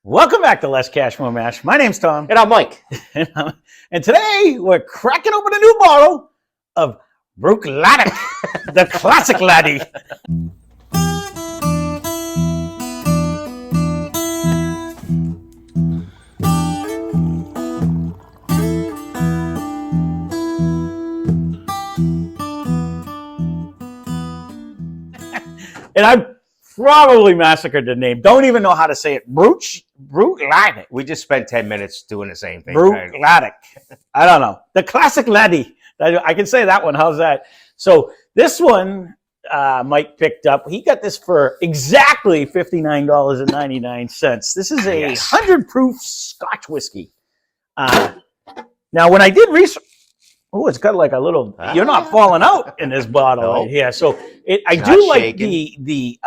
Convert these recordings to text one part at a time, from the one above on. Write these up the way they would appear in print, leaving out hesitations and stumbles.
Welcome back to Less Cash, More Mash. My name's Tom. And I'm Mike. And today we're cracking open a new bottle of Bruichladdich, the classic Laddie. And I probably massacred the name. Don't even know how to say it. Bruichladdich. We just spent 10 minutes doing the same thing. Bruichladdich. I don't know. The classic Laddie. I can say that one. How's that? So this one Mike picked up. He got this for exactly $59.99. This is a 100 proof Scotch whiskey. Now, when I did research, it's got like a little. You're not falling out in this bottle right here. So I do like the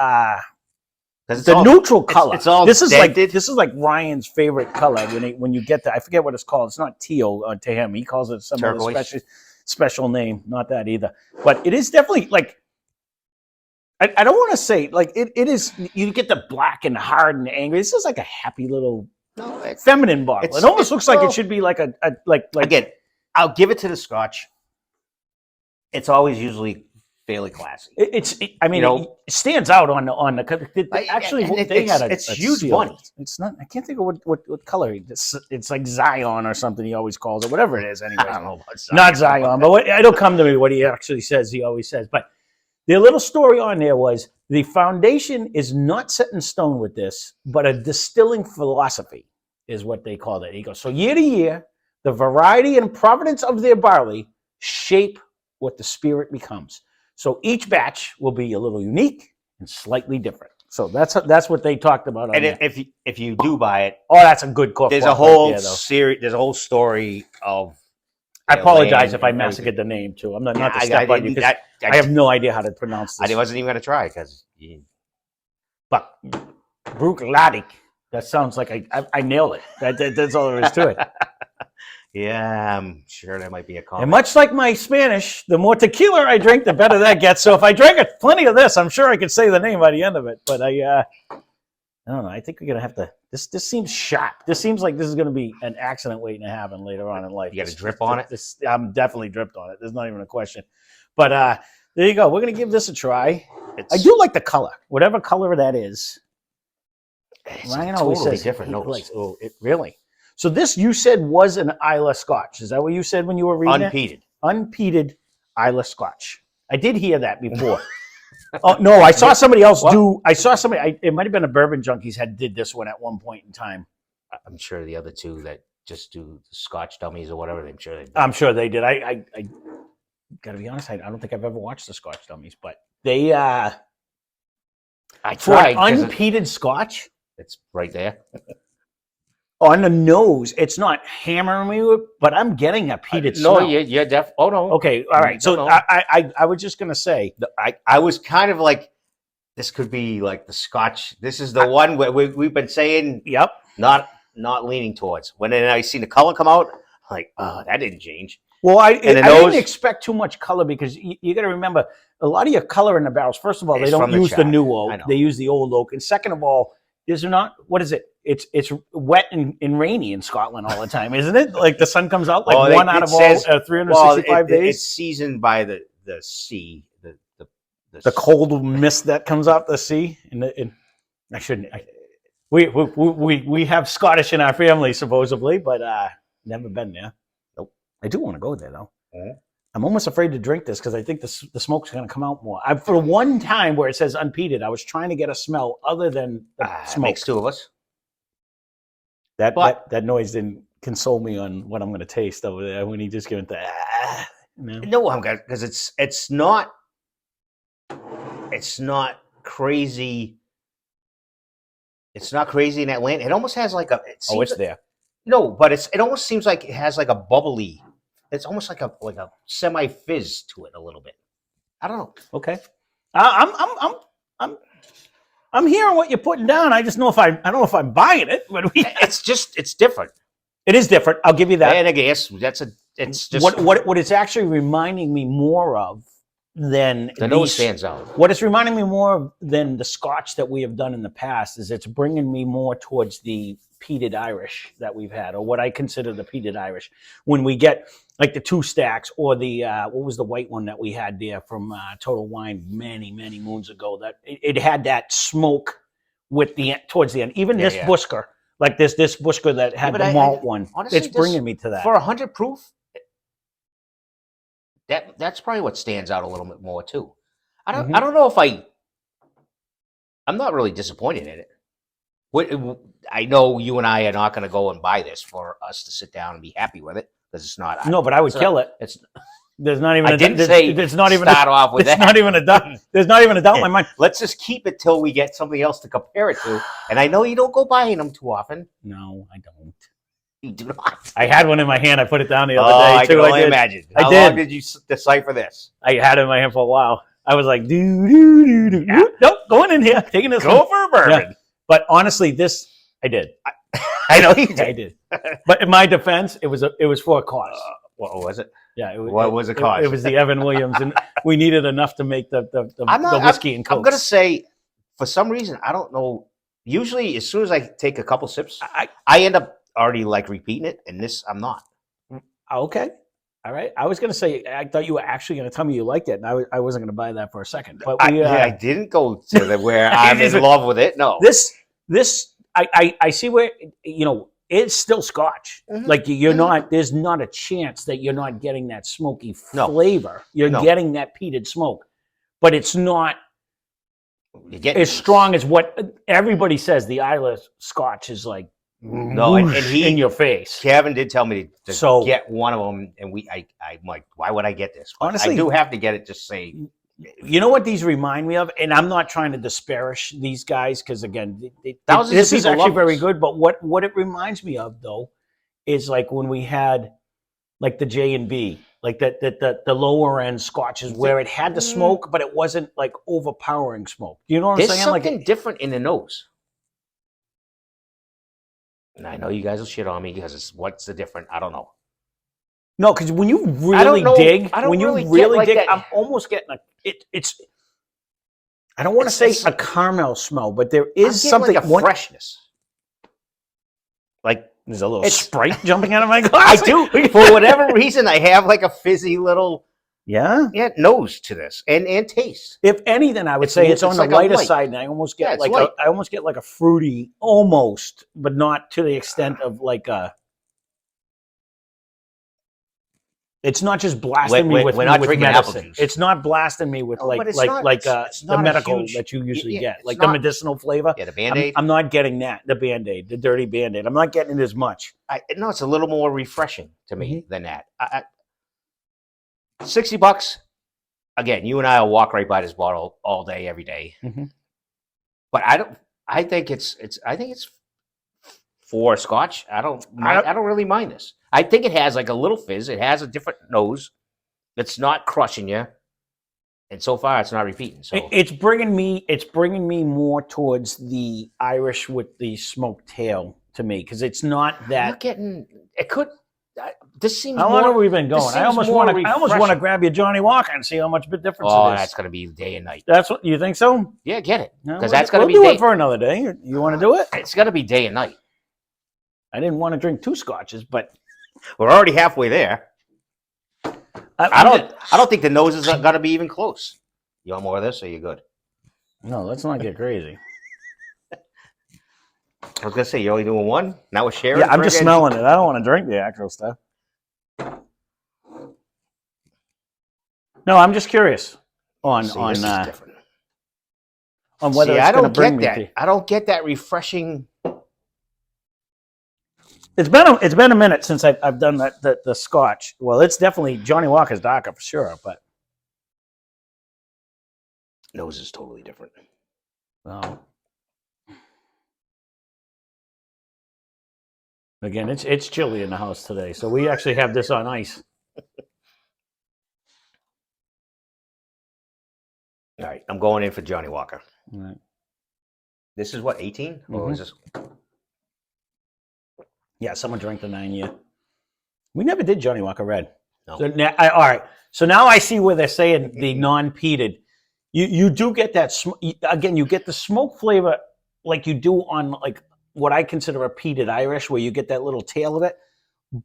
neutral color. It's all this is dented. this is like Ryan's favorite color when you get that. I forget what it's called. It's not teal to him. He calls it some other special name. Not that either. But it is definitely like. I don't want to say like it is. You get the black and hard and angry. This is like a happy little feminine bottle. It almost looks like it should be like like again. I'll give it to the Scotch. It's always usually fairly classy. It stands out on the. Actually, they had it's huge money. It's not. I can't think of what color. It's like Zion or something. He always calls it whatever it is. Anyway, I don't know about Zion. Not Zion, but it'll come to me what he actually says. He always says. But the little story on there was the foundation is not set in stone with this, but a distilling philosophy is what they called it. He goes, so year to year, the variety and provenance of their barley shape what the spirit becomes. So each batch will be a little unique and slightly different. So that's what they talked about. And if you do buy it, that's a good cork. There's a whole series. There's a whole story of. I apologize if I massacred the name too. I'm not to step on you because I have no idea how to pronounce this. I wasn't even going to try because. But Bruichladdich. That sounds like I nailed it. That's all there is to it. Yeah, I'm sure that might be a comment. And much like my Spanish, the more tequila I drink, the better that gets. So if I drank plenty of this, I'm sure I could say the name by the end of it. But I don't know. I think we're gonna have to. This seems sharp. This seems like this is gonna be an accident waiting to happen later on in life. You got to drip on it. I'm definitely dripped on it. There's not even a question. But there you go. We're gonna give this a try. I do like the color, whatever color that is. Ryan always says different notes. It really. So this, you said, was an Islay Scotch. Is that what you said when you were reading it? Unpeated Islay Scotch. I did hear that before. Oh, no, I saw somebody else do. I saw somebody, it might have been a Bourbon Junkies did this one at one point in time. I'm sure the other two that just do Scotch dummies or whatever, I'm sure they did. I'm sure they did. I got to be honest, I don't think I've ever watched the Scotch dummies, but they, I tried. Unpeated Scotch? It's right there. On the nose, it's not hammering me, but I'm getting a peated smell. No, you're deaf. Oh, no. Okay, all right. So I was just going to say. I was kind of like, this could be like the Scotch. This is the one where we've been saying, yep, not leaning towards. When then I seen the color come out, I'm like, oh, that didn't change. Well, I didn't expect too much color because you got to remember, a lot of your color in the barrels, first of all, they don't use the new oak. They use the old oak. And second of all, there's not, what is it? It's wet and rainy in Scotland all the time, isn't it? Like the sun comes out like one out of all 365 days. It's seasoned by the sea, the cold mist that comes off the sea. And I shouldn't. We have Scottish in our family supposedly, but never been there. Nope. I do want to go there though. Mm-hmm. I'm almost afraid to drink this because I think the smoke's going to come out more. For one time where it says unpeated, I was trying to get a smell other than the smoke. Makes two of us. That noise didn't console me on what I'm going to taste over there when he just gave it the. No, I'm good because it's not crazy. It's not crazy in Atlanta. It almost has like a. It's there. No, but it almost seems like it has like a bubbly. It's almost like a semi fizz to it a little bit. I don't know. Okay, I'm hearing what you're putting down. I just know I don't know if I'm buying it. But it's different. It is different. I'll give you that. And I guess it's just what it's actually reminding me more of than The nose these- stands out. What it's reminding me more of than the Scotch that we have done in the past is it's bringing me more towards the peated Irish that we've had, or what I consider the peated Irish. When we get like the 2 stacks, or the what was the white one that we had there from Total Wine many moons ago? That it had that smoke with the towards the end. Even this Busker, like this Busker that had the malt one, honestly, it's bringing me to that. For 100 proof, that's probably what stands out a little bit more too. I don't know if I'm not really disappointed in it. I know you and I are not going to go and buy this for us to sit down and be happy with it, because it's not. No, but I would kill it. There's not even. I didn't say. There's not even start off with that. Not even a doubt. There's not even a doubt in my mind. Let's just keep it till we get something else to compare it to. And I know you don't go buying them too often. No, I don't. You do not. I had one in my hand. I put it down the other day. I can only imagine. How long did you decipher this? I had it in my hand for a while. I was like, do. Yeah. Nope, going in here, taking this. Go for a bourbon. Yeah. But honestly, this I did. I know you did. I did. But in my defense, it was for a cause. What was it? Yeah. What was the cause? It was the Evan Williams, and we needed enough to make the whiskey and Cokes. I'm gonna say, for some reason, I don't know. Usually, as soon as I take a couple sips, I end up already like repeating it, and this I'm not. Okay. All right. I was going to say, I thought you were actually going to tell me you liked it, and I wasn't going to buy that for a second. But I didn't go to where I'm in love with it. No. This I see where, it's still Scotch. Mm-hmm. Like you're not. There's not a chance that you're not getting that smoky flavor. You're getting that peated smoke, but it's not as strong as what everybody says. The Islay Scotch is like. No, and he in your face. Kevin did tell me to get one of them, and I'm like, why would I get this? But honestly, I do have to get it. Just say, you know what these remind me of, and I'm not trying to disparage these guys because again, this is actually very good. But what it reminds me of though is like when we had like the J&B, like the lower end Scotches where it had the smoke, but it wasn't like overpowering smoke. You know what I'm saying? There's something different in the nose. And I know you guys will shit on me because what's the difference? I don't know. No, because when you really dig, I'm almost getting it's. I don't want to say a caramel smell, but there is something like a freshness. Like there's a little Sprite jumping out of my glass. I do. For whatever reason, I have like a fizzy little nose to this and taste. If anything, I would say it's on the lighter side, and I almost get like a fruity, almost, but not to the extent of like a. It's not just blasting me with medicine. Apple juice. It's not blasting me with the medical that you usually get, like the medicinal flavor. Yeah, the Band-Aid. I'm not getting that. The Band-Aid, the dirty Band-Aid. I'm not getting it as much. No, it's a little more refreshing to me than that. $60. Again, you and I will walk right by this bottle all day, every day. Mm-hmm. But I think it's for Scotch. I don't really mind this. I think it has like a little fizz. It has a different nose. It's not crushing you, and so far it's not repeating. So it's bringing me more towards the Irish with the smoked tail to me because it's not that. I'm not getting it. Could this seems? How long have we been going? I almost want to grab you Johnny Walker and see how much bit difference. Oh, it is. That's going to be day and night. That's what you think so? Yeah, get it because that's going to be. We'll do it for another day. You want to do it? It's going to be day and night. I didn't want to drink 2 scotches, but we're already halfway there. I don't think the noses are going to be even close. You want more of this, or you good? No, let's not get crazy. I was going to say, you're only doing one? Now we're sharing? Yeah, I'm just smelling it. I don't want to drink the actual stuff. No, I'm just curious on whether it's going to bring me to. I don't get that refreshing. It's been a minute since I've done the Scotch. Well, it's definitely Johnny Walker's darker for sure, but nose is totally different. Well, again, it's chilly in the house today, so we actually have this on ice. All right, I'm going in for Johnny Walker. All right. This is what, 18? Mm-hmm. Or is this? Yeah, someone drank the 9-year. We never did Johnny Walker Red. No. So now, all right. So now I see where they're saying the non-peated. You do get that again. You get the smoke flavor like you do on like what I consider a peated Irish, where you get that little tail of it.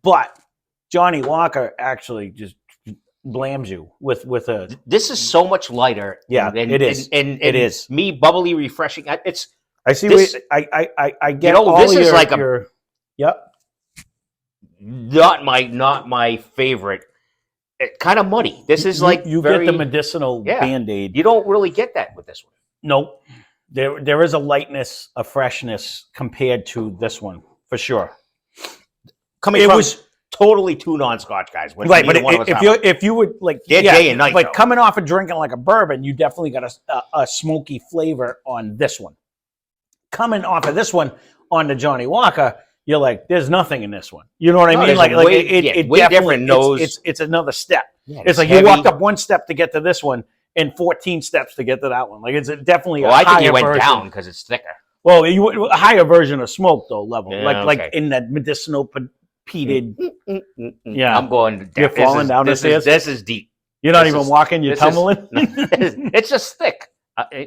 But Johnny Walker actually just blams you with a. This is so much lighter. Yeah, it is. And it is. Me bubbly, refreshing. It's. I see. This, I get all this is your, like your. Yep. Not my favorite. Kind of muddy. This is like you very, get the medicinal Band-Aid. You don't really get that with this one. Nope. There is a lightness, a freshness compared to this one for sure. It was totally two non-Scotch guys. Right, but if you would like day and night, like coming off of drinking like a bourbon, you definitely got a smoky flavor on this one. Coming off of this one on the Johnny Walker, you're like, there's nothing in this one. You know what I mean? Like it way different nose. It's another step. Yeah, it's like heavy. You walked up one step to get to this one and 14 steps to get to that one. Like it's definitely a I higher think you went version. down because it's thicker. Well, a higher version of smoke though level, Yeah, like in that medicinal peated. Yeah, I'm going. You're falling down the stairs. This is deep. You're not even walking. You're tumbling. It's just thick.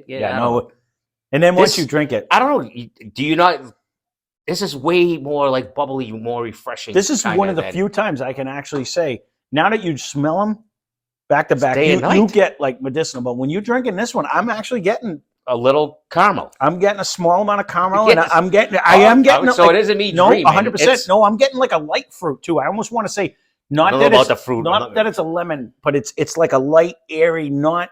No. And then once you drink it, I don't know. Do you not? This is way more like bubbly, more refreshing. This is one of the few times I can actually say, now that you smell them back to back, you get like medicinal. But when you're drinking this one, I'm actually getting a little caramel. I'm getting a small amount of caramel, and I am getting. So it isn't me. No, 100%. No, I'm getting like a light fruit too. I almost want to say not that it's the fruit, not that it's a lemon, but it's like a light, airy, not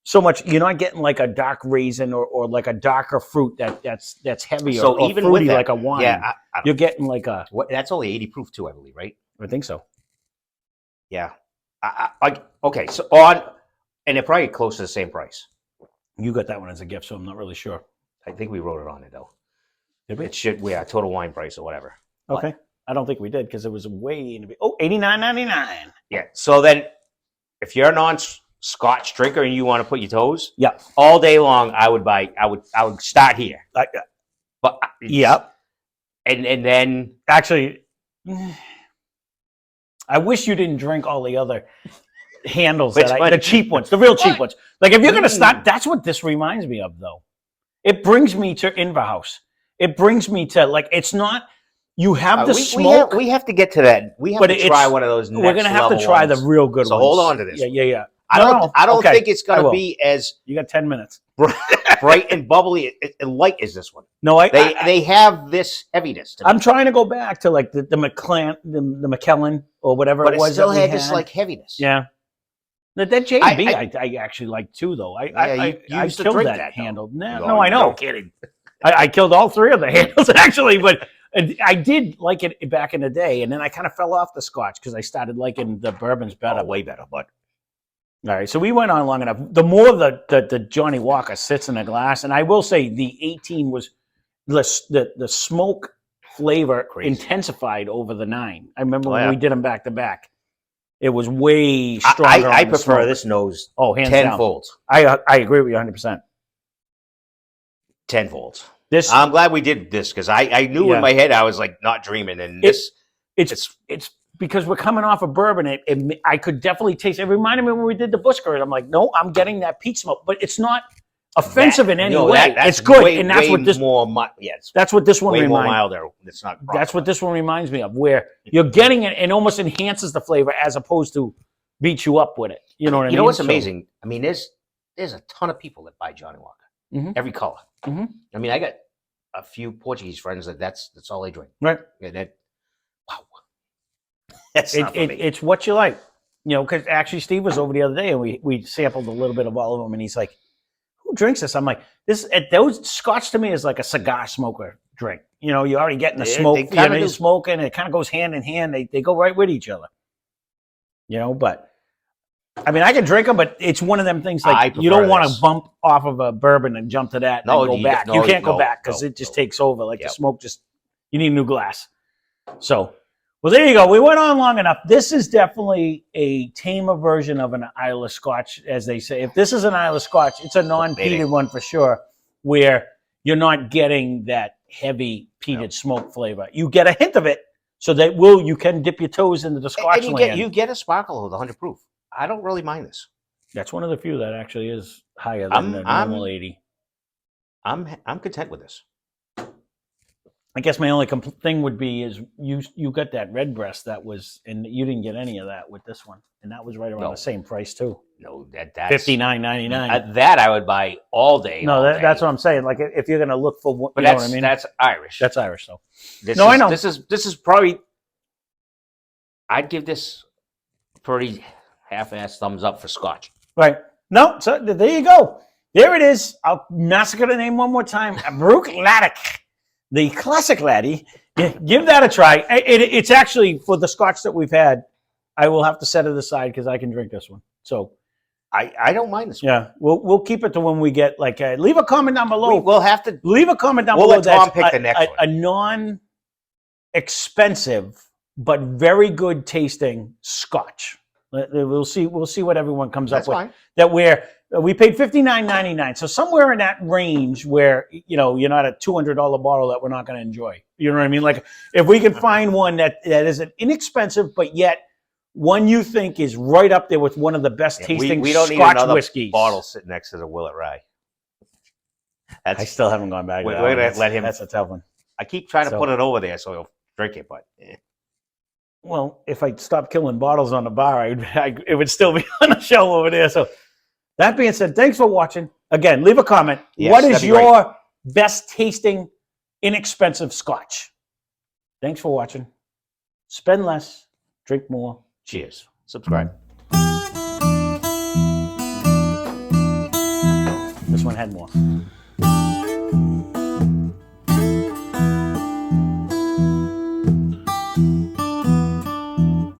so much. You're not getting like a dark raisin or like a darker fruit that's heavier. So or even fruity with that, like a wine, you're getting like a. That's only 80 proof too, I believe, right? I think so. Yeah. Okay. So and they're probably close to the same price. You got that one as a gift, so I'm not really sure. I think we wrote it on it though. Did we? It should. Total wine price or whatever. Okay. But I don't think we did because it was way in the $89.99. Yeah. So then, if you're a non-Scotch drinker and you want to put your toes, all day long, I would start here. But and then actually, I wish you didn't drink all the other handles the cheap ones, the real cheap ones. Like if you're gonna start, that's what this reminds me of, though. It brings me to Inverhouse. It brings me to like it's not. You have the smoke. We have to get to that. We have to try one of those. We're gonna have to try the real good ones. So hold on to this. Yeah. I don't think it's gonna be as. You got 10 minutes. Bright and bubbly and light as this one. No, they have this heaviness to I'm trying to go back to like the McKellen or whatever but it was. It still had this like heaviness. Yeah. That J&B I actually like too, though. I killed that handle. No, I know. No kidding. I killed all three of the handles actually, but I did like it back in the day, and then I kind of fell off the Scotch because I started liking the bourbons better, way better. But all right, so we went on long enough. The more the Johnny Walker sits in a glass, and I will say the 18 was the smoke flavor intensified over the 9. I remember when we did them back to back. It was way stronger. I prefer this nose. Hands tenfold. I agree with you 100%. Tenfold. I'm glad we did this because I knew in my head I was like not dreaming, and it's because we're coming off of bourbon. I could definitely taste. It reminded me when we did the Bushgard. I'm like, no, I'm getting that peat smoke, but it's not offensive in any way. It's good, and that's what this. That's what this one reminds. More milder. It's not. That's what this one reminds me of, where you're getting it and almost enhances the flavor as opposed to beat you up with it. You know what I mean? You know what's amazing? I mean, there's a ton of people that buy Johnny Walker. Mm-hmm. Every color. Mm-hmm. I mean, I got a few Portuguese friends that's all they drink. Right. Wow. That's it's what you like. Because actually Steve was over the other day and we sampled a little bit of all of them, and he's like, who drinks this? I'm like, those Scotch to me is like a cigar smoker drink. You're already getting the smoke. You're smoking. It kind of goes hand in hand. They go right with each other. But I mean, I can drink them, but it's one of them things like you don't want to bump off of a bourbon and jump to that and go back. You can't go back because it just takes over. Like the smoke you need a new glass. So, well, there you go. We went on long enough. This is definitely a tamer version of an Islay Scotch, as they say. If this is an Islay Scotch, it's a non-peated one for sure, where you're not getting that heavy peated smoke flavor. You get a hint of it, So that you can dip your toes into the Scotch And land. you get a sparkle with 100 proof. I don't really mind this. That's one of the few that actually is higher than the normal 80. I'm content with this. I guess my only thing would be is you got that red breast that was, and you didn't get any of that with this one, and that was right around the same price too. No, that's $59.99. That I would buy all day. No, that's what I'm saying. Like if you're gonna look for, but you know what I mean? That's Irish. That's Irish though. I know. This is probably. I'd give this pretty half-ass thumbs up for Scotch. Right. No, so there you go. There it is. I'll massacre the name one more time. Bruichladdich. The classic Laddie. Give that a try. It's actually, for the Scotch that we've had, I will have to set it aside because I can drink this one. So I don't mind this one. Yeah, we'll keep it to when we get like leave a comment down below. We'll have to leave a comment down below. We'll let Tom pick the next one. A non-expensive but very good tasting Scotch. We'll see what everyone comes up with. Fine. That we paid $59.99, so somewhere in that range where you're not a $200 bottle that we're not going to enjoy. You know what I mean? Like if we can find one that is an inexpensive but yet one you think is right up there with one of the best tasting we don't Scotch need another whiskeys. Bottle sitting next to the Willet Rye. I still haven't gone back. We're going to let him. That's a tough one. I keep trying to put it over there so he'll drink it, but. Well, if I stopped killing bottles on the bar, it would still be on the shelf over there. So, that being said, thanks for watching. Again, leave a comment. Yes, what is your best tasting, inexpensive Scotch? Thanks for watching. Spend less, drink more. Cheers. Subscribe. This one had more.